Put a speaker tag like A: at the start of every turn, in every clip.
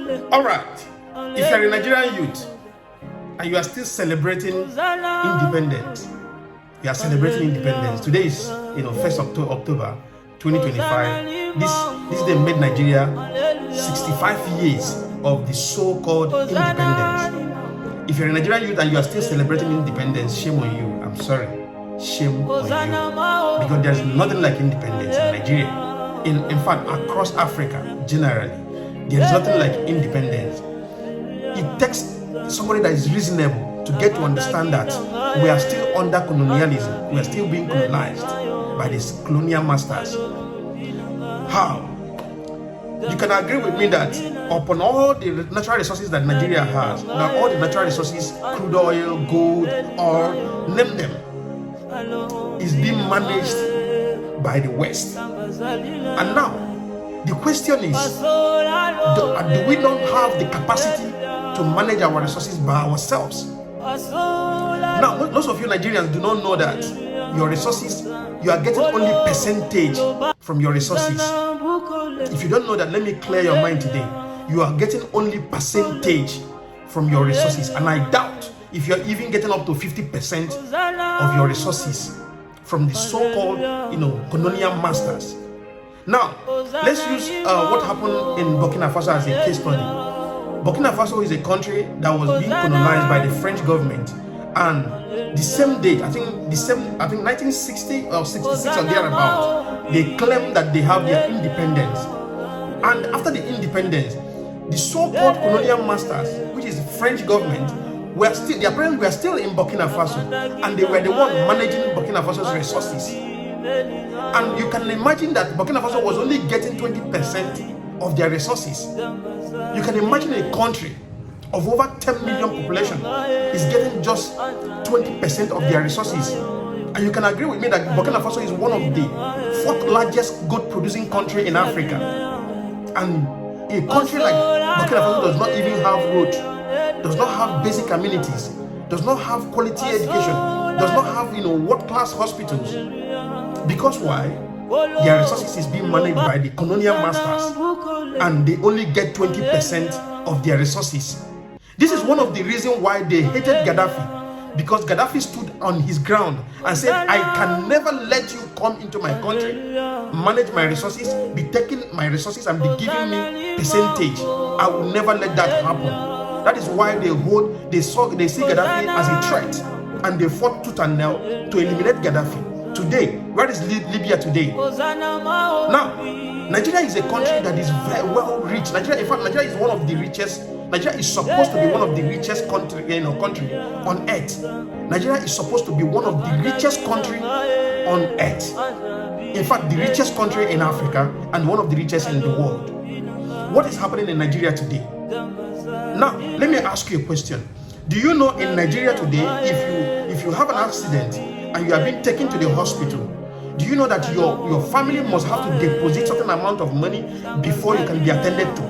A: All right. If you're a Nigerian youth and you are still celebrating independence, you are celebrating independence. Today is 1st October 2025. This day made Nigeria 65 years of the so-called independence. If you're a Nigerian youth and you are still celebrating independence, shame on you. I'm sorry. Shame on you. Because there's nothing like independence in Nigeria. In fact, across Africa, generally, there's nothing like independence. It takes somebody that is reasonable to get to understand that we are still under colonialism. We are still being colonized by these colonial masters. How? You can agree with me that upon all the natural resources that Nigeria has, now all the natural resources, crude oil, gold, oil, name them, is being managed by the West. And now, the question is, do we not have the capacity to manage our resources by ourselves? Now, most of you Nigerians do not know that your resources, you are getting only percentage from your resources. If you don't know that, let me clear your mind today. You are getting only percentage from your resources, and I doubt if you're even getting up to 50% of your resources from the so-called, colonial masters. Now, let's use what happened in Burkina Faso as a case study. Burkina Faso is a country that was being colonized by the French government, and the same date, I think 1960 or 66 or thereabout, they claim that they have their independence. And after the independence, the so-called colonial masters, which is the French government, their parents were still in Burkina Faso, and they were the one managing Burkina Faso's resources. And you can imagine that Burkina Faso was only getting 20% of their resources. You can imagine a country of over 10 million population is getting just 20% of their resources. And you can agree with me that Burkina Faso is one of the 4th largest gold producing country in Africa. And a country like Burkina Faso does not even have roads, does not have basic amenities, does not have quality education, does not have world-class hospitals. Because why? Their resources is being managed by the colonial masters, and they only get 20% of their resources. This is one of the reasons why they hated Gaddafi, because Gaddafi stood on his ground and said, I can never let you come into my country, manage my resources, be taking my resources and be giving me percentage. I will never let that happen. That is why they see Gaddafi as a threat, and they fought tooth and nail to eliminate Gaddafi. Today, where is Libya today? Now, Nigeria is a country that is very well rich. Nigeria is one of the richest. Nigeria is supposed to be one of the richest country on earth. Nigeria is supposed to be one of the richest country on earth. In fact, the richest country in Africa and one of the richest in the world. What is happening in Nigeria today? Now, let me ask you a question. Do you know in Nigeria today, if you have an accident and you are being taken to the hospital, do you know that your family must have to deposit certain amount of money before you can be attended to?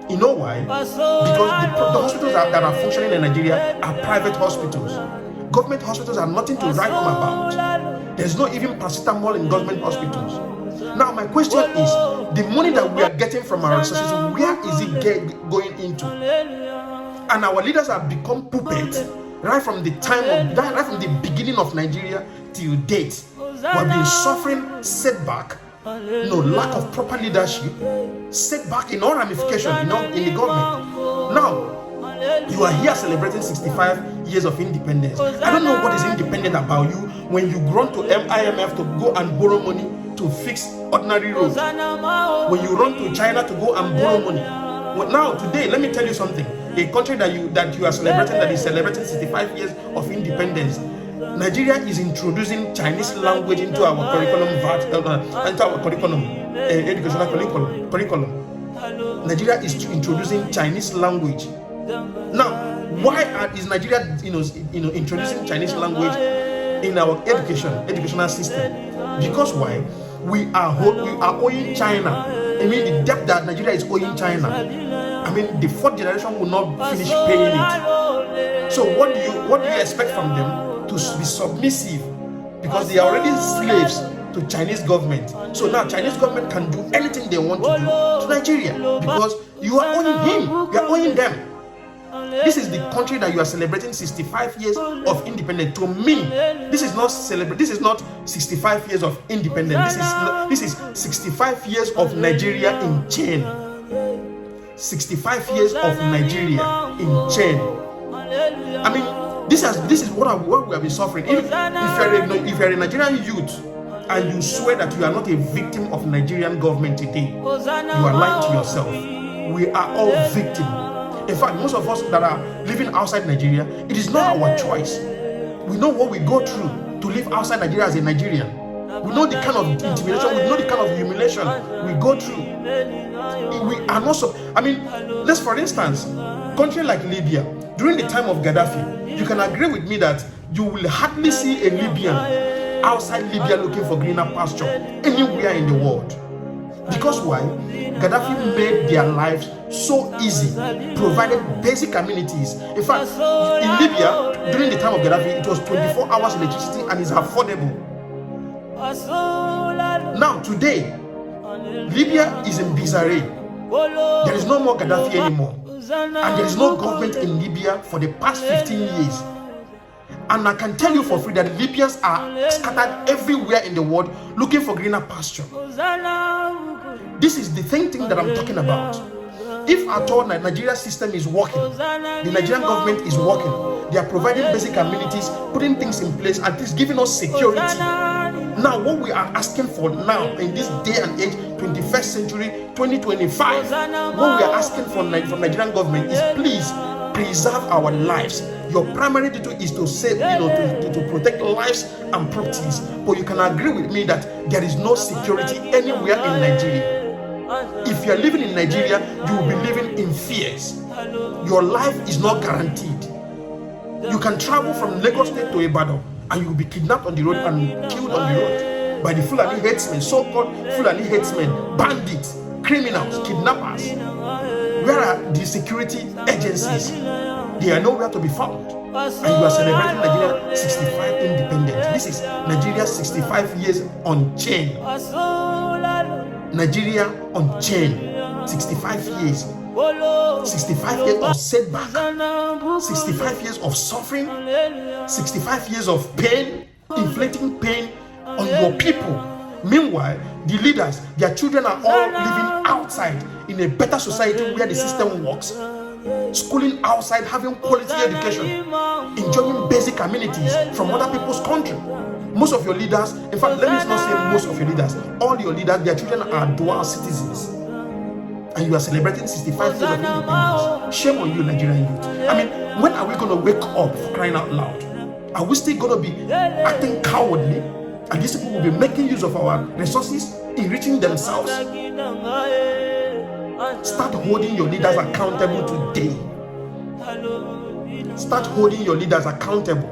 A: You know why? Because the hospitals that are functioning in Nigeria are private hospitals. Government hospitals are nothing to write home about. There's not even paracetamol in government hospitals. Now my question is, the money that we are getting from our resources, where is it going into? And our leaders have become puppets right from the beginning of Nigeria till date. We have been suffering setback, lack of proper leadership, setback in all ramifications in the government. Now, you are here celebrating 65 years of independence. I don't know what is independent about you when you run to IMF to go and borrow money to fix ordinary roads. When you run to China to go and borrow money. Well, now, today, let me tell you something. A country that you are celebrating, that is celebrating 65 years of independence, Nigeria is introducing Chinese language into our educational curriculum. Nigeria is introducing Chinese language. Now, why is Nigeria, introducing Chinese language in our educational system? Because why? We are owing China. I mean, the debt that Nigeria is owing China, I mean, the 4th generation will not finish paying it. So what do you expect from them? To be submissive, because they are already slaves to Chinese government. So now Chinese government can do anything they want to do to Nigeria, because you are owing him. You destroying them. This is the country that you are celebrating 65 years of independence. To me, this is not 65 years of independence. This is 65 years of Nigeria in chain. 65 years of Nigeria in chain. I mean, this is what we have been suffering. If you're a Nigerian youth and you swear that you are not a victim of Nigerian government today, you are lying to yourself. We are all victims. In fact, most of us that are living outside Nigeria, it is not our choice. We know what we go through to live outside Nigeria as a Nigerian. We know the kind of intimidation, we know the kind of humiliation we go through. We are not so. I mean, let's for instance, country like Libya, during the time of Gaddafi, you can agree with me that you will hardly see a Libyan outside Libya looking for greener pasture anywhere in the world. Because why? Gaddafi made their lives so easy, provided basic amenities. In fact, in Libya, during the time of Gaddafi, it was 24 hours electricity and is affordable. Now, today, Libya is in disarray. There is no more Gaddafi anymore. And there is no government in Libya for the past 15 years. And I can tell you for free that Libyans are scattered everywhere in the world looking for greener pasture. This is the thing that I'm talking about. If at all Nigeria's system is working, the Nigerian government is working, they are providing basic amenities, putting things in place, and it's giving us security. Now, what we are asking for now in this day and age, 21st century, 2025, what we are asking from Nigerian government is please preserve our lives. Your primary duty is to save, to protect lives and properties. But you can agree with me that there is no security anywhere in Nigeria. If you are living in Nigeria, you will be living in fears. Your life is not guaranteed. You can travel from Lagos State to Ibadan and you will be kidnapped on the road and killed on the road by the Fulani headsmen, so-called Fulani headsmen, bandits, criminals, kidnappers. Where are the security agencies? They are nowhere to be found. And you are celebrating Nigeria 65 independence. This is Nigeria 65 years on chain. Nigeria on chain. 65 years. 65 years of setback. 65 years of suffering. 65 years of pain, inflicting pain on your people. Meanwhile, the leaders, their children are all living outside in a better society where the system works, schooling outside, having quality education, enjoying basic amenities from other people's country. Most of your leaders, in fact, let me not say most of your leaders, all your leaders, their children are dual citizens. And you are celebrating 65 years of independence. Shame on you, Nigerian youth. I mean, when are we going to wake up, for crying out loud? Are we still going to be acting cowardly? And these people will be making use of our resources, enriching themselves. Start holding your leaders accountable today. Start holding your leaders accountable.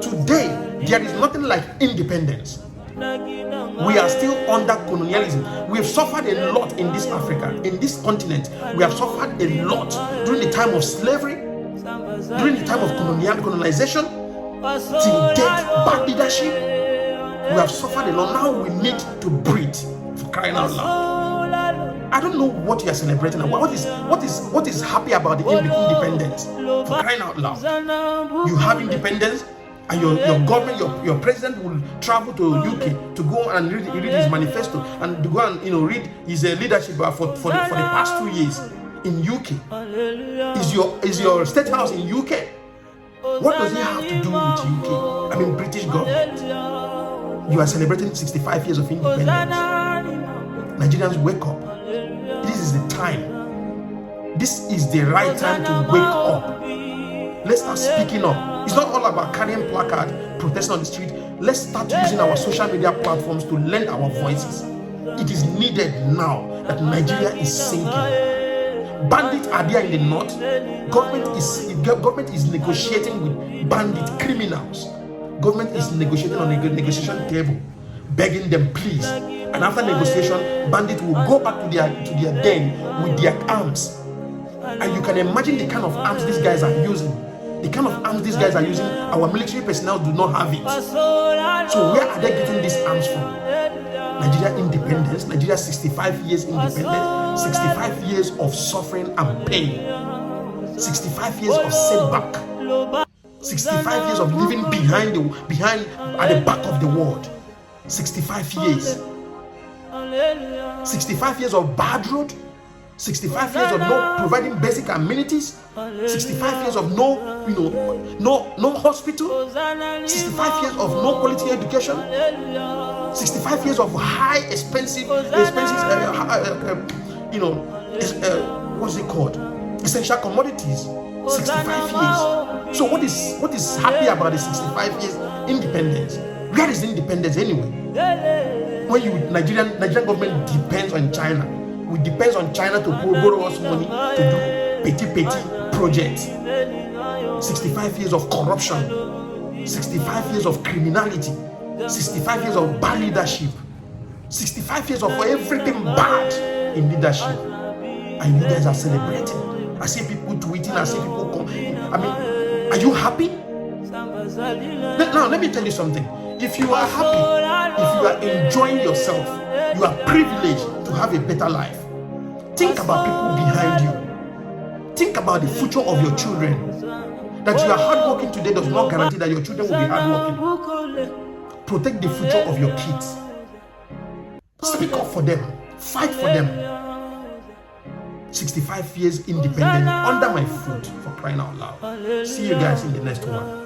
A: Today, there is nothing like independence. We are still under colonialism. We have suffered a lot in this Africa, in this continent. We have suffered a lot during the time of slavery, during the time of colonization, till death, bad leadership. We have suffered a lot. Now we need to breathe, for crying out loud. I don't know what you are celebrating. What is happy about the independence, for crying out loud? You have independence, and your government, your president will travel to UK to go and read his manifesto and to go and read his leadership for the past 2 years in UK. Is your state house in UK? What does he have to do with UK? I mean, British government. You are celebrating 65 years of independence. Nigerians, wake up. This is the time. This is the right time to wake up. Let's start speaking up. It's not all about carrying placard, protesting on the street. Let's start using our social media platforms to lend our voices. It is needed now that Nigeria is sinking. Bandits are there in the north. Government is negotiating with bandit criminals. Government is negotiating on a negotiation table, begging them please. And after negotiation, bandits will go back to their den with their arms. And you can imagine the kind of arms these guys are using. The kind of arms these guys are using, our military personnel do not have it. So where are they getting these arms from? Nigeria independence, Nigeria 65 years independence, 65 years of suffering and pain. 65 years of setback. 65 years of living behind at the back of the world. 65 years. 65 years of bad road. 65 years of not providing basic amenities. 65 years of no hospital. 65 years of no quality education. 65 years of high expensive what's it called? Essential commodities. 65 years. So what is happy about the 65 years independence? Where is independence anyway? When Nigerian government depends on China. We depend on China to borrow us money to do petty projects. 65 years of corruption. 65 years of criminality. 65 years of bad leadership. 65 years of everything bad in leadership. And you guys are celebrating. I see people tweeting, I see people come. I mean, are you happy? Now, let me tell you something. If you are happy, if you are enjoying yourself, you are privileged to have a better life. Think about people behind you. Think about the future of your children. That you are hardworking today does not guarantee that your children will be hardworking. Protect the future of your kids. Speak up for them. Fight for them. 65 years independent under my foot, for crying out loud. See you guys in the next one.